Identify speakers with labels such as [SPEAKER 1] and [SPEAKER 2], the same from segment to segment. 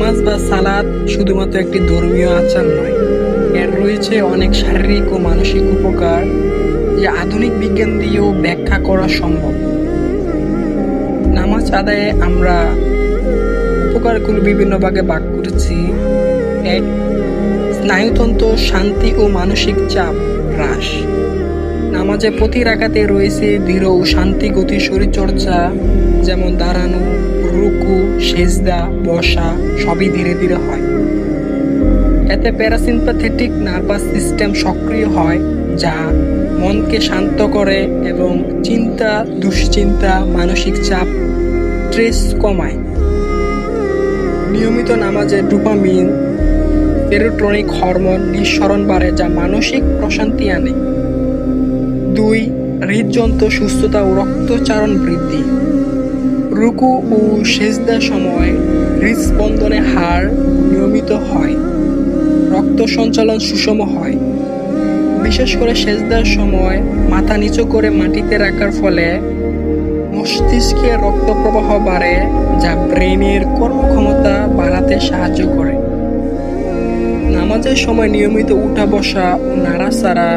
[SPEAKER 1] নামাজ বা সালাত শুধুমাত্র একটি ধর্মীয় আচার নয়, এর রয়েছে অনেক শারীরিক ও মানসিক উপকার যা আধুনিক বিজ্ঞান দিয়েও ব্যাখ্যা করা সম্ভব। নামাজ আদায়ে আমরা উপকারগুলো বিভিন্ন ভাগে ভাগ করেছি। ১. স্নায়ুতন্ত্র শান্তি ও মানসিক চাপ হ্রাস। নামাজে প্রতি রাকাতে রয়েছে দৃঢ় ও শান্তি গতি শরীরচর্চা, যেমন দাঁড়ানো, রুকু, সেজদা, বসা সবই ধীরে ধীরে হয়। এতে প্যারাসিম্প্যাথেটিক নার্ভাস সিস্টেম সক্রিয় হয়, যা মনকে শান্ত করে এবং চিন্তা, দুশ্চিন্তা, মানসিক চাপ, স্ট্রেস কমায়। নিয়মিত নামাজে ডোপামিন, সেরোটোনিন হরমোন নিঃসরণ বাড়ে, যা মানসিক প্রশান্তি আনে। ২. হৃদযন্ত্র সুস্থতা ও রক্তচারণ বৃদ্ধি। রুকু ও সেজদার সময় হৃদস্পন্দনের হার নিয়মিত হয়, রক্ত সঞ্চালন সুষম হয়। বিশেষ করে সেজদার সময় মাথা নিচু করে মাটিতে রাখার ফলে মস্তিষ্কে রক্ত প্রবাহ বাড়ে, যা ব্রেনের কর্মক্ষমতা বাড়াতে সাহায্য করে। নামাজের সময় নিয়মিত উঠা বসা ও নাড়াচাড়া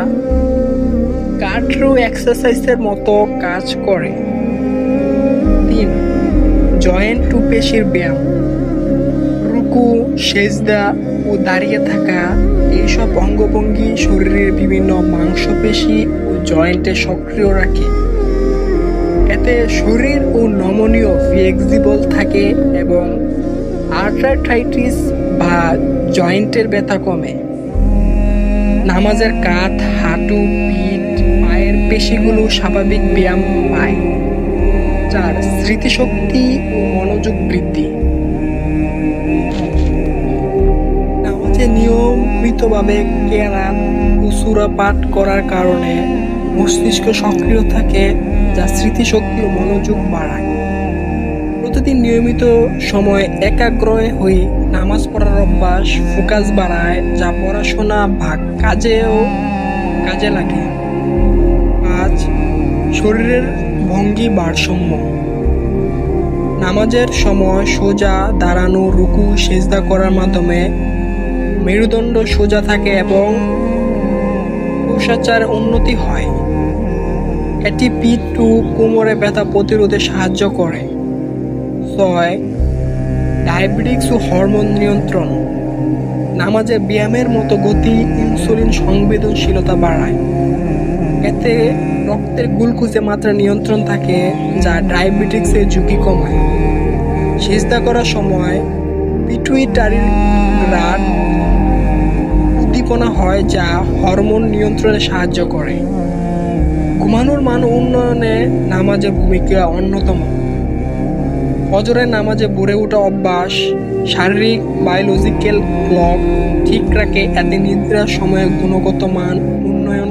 [SPEAKER 1] কার্ডিও এক্সারসাইজের মতো কাজ করে। ৩. জয়েন্ট ও পেশির ব্যায়াম। রুকু, সেজদা ও দাঁড়িয়ে থাকা এইসব অঙ্গভঙ্গি শরীরের বিভিন্ন মাংসপেশি ও জয়েন্টে সক্রিয় রাখে। এতে শরীর ও নমনীয় ফ্লেক্সিবল থাকে এবং আর্থ্রাইটিস বা জয়েন্টের ব্যথা কমে। নামাজের কাঁধ, হাঁটু, পিঠ, পায়ের পেশিগুলো স্বাভাবিক ব্যায়াম পায়। ৪. স্মৃতিশক্তি ও মনোযোগ বৃদ্ধি। নামাজে নিয়মিতভাবে কেরাত ও সূরা পাঠ করার কারণে মস্তিষ্ক সক্রিয় থাকে, যা স্মৃতিশক্তি ও মনোযোগ বাড়ায়। প্রতিদিন নিয়মিত সময় একাগ্র হয়ে নামাজ পড়ার অভ্যাস ফোকাস বাড়ায়, যা পড়াশোনা বা কাজেও কাজে লাগে। ৫. শরীরের ভঙ্গি ভারসাম্য। নামাজের সময় সোজা দাঁড়ানো, রুকু, সেজদা করার মাধ্যমে মেরুদণ্ড সোজা থাকে এবং প্রসাচার উন্নতি হয়। এটি পিঠ ও কোমরে ব্যথা প্রতিরোধে সাহায্য করে। ৬. ডায়াবেটিস ও হরমোন নিয়ন্ত্রণ। নামাজে ব্যায়ামের মতো গতি ইনসুলিন সংবেদনশীলতা বাড়ায়। এতে রক্তের গ্লুকোজের মাত্রা নিয়ন্ত্রণ থাকে, যা ডায়াবেটিসের ঝুঁকি কমায়। সেজদা করার সময় পিটুইটারি গ্ল্যান্ড উদ্দীপনা হয়, যা হরমোন নিয়ন্ত্রণে সাহায্য করে। ঘুমানোর মান উন্নয়নে নামাজের ভূমিকা অন্যতম। ফজরের নামাজে ভোরে ওঠা অভ্যাস শারীরিক বায়োলজিক্যাল ক্লক ঠিক রাখে, এতে নিদ্রার সময়ে গুণগত মান উন্নয়ন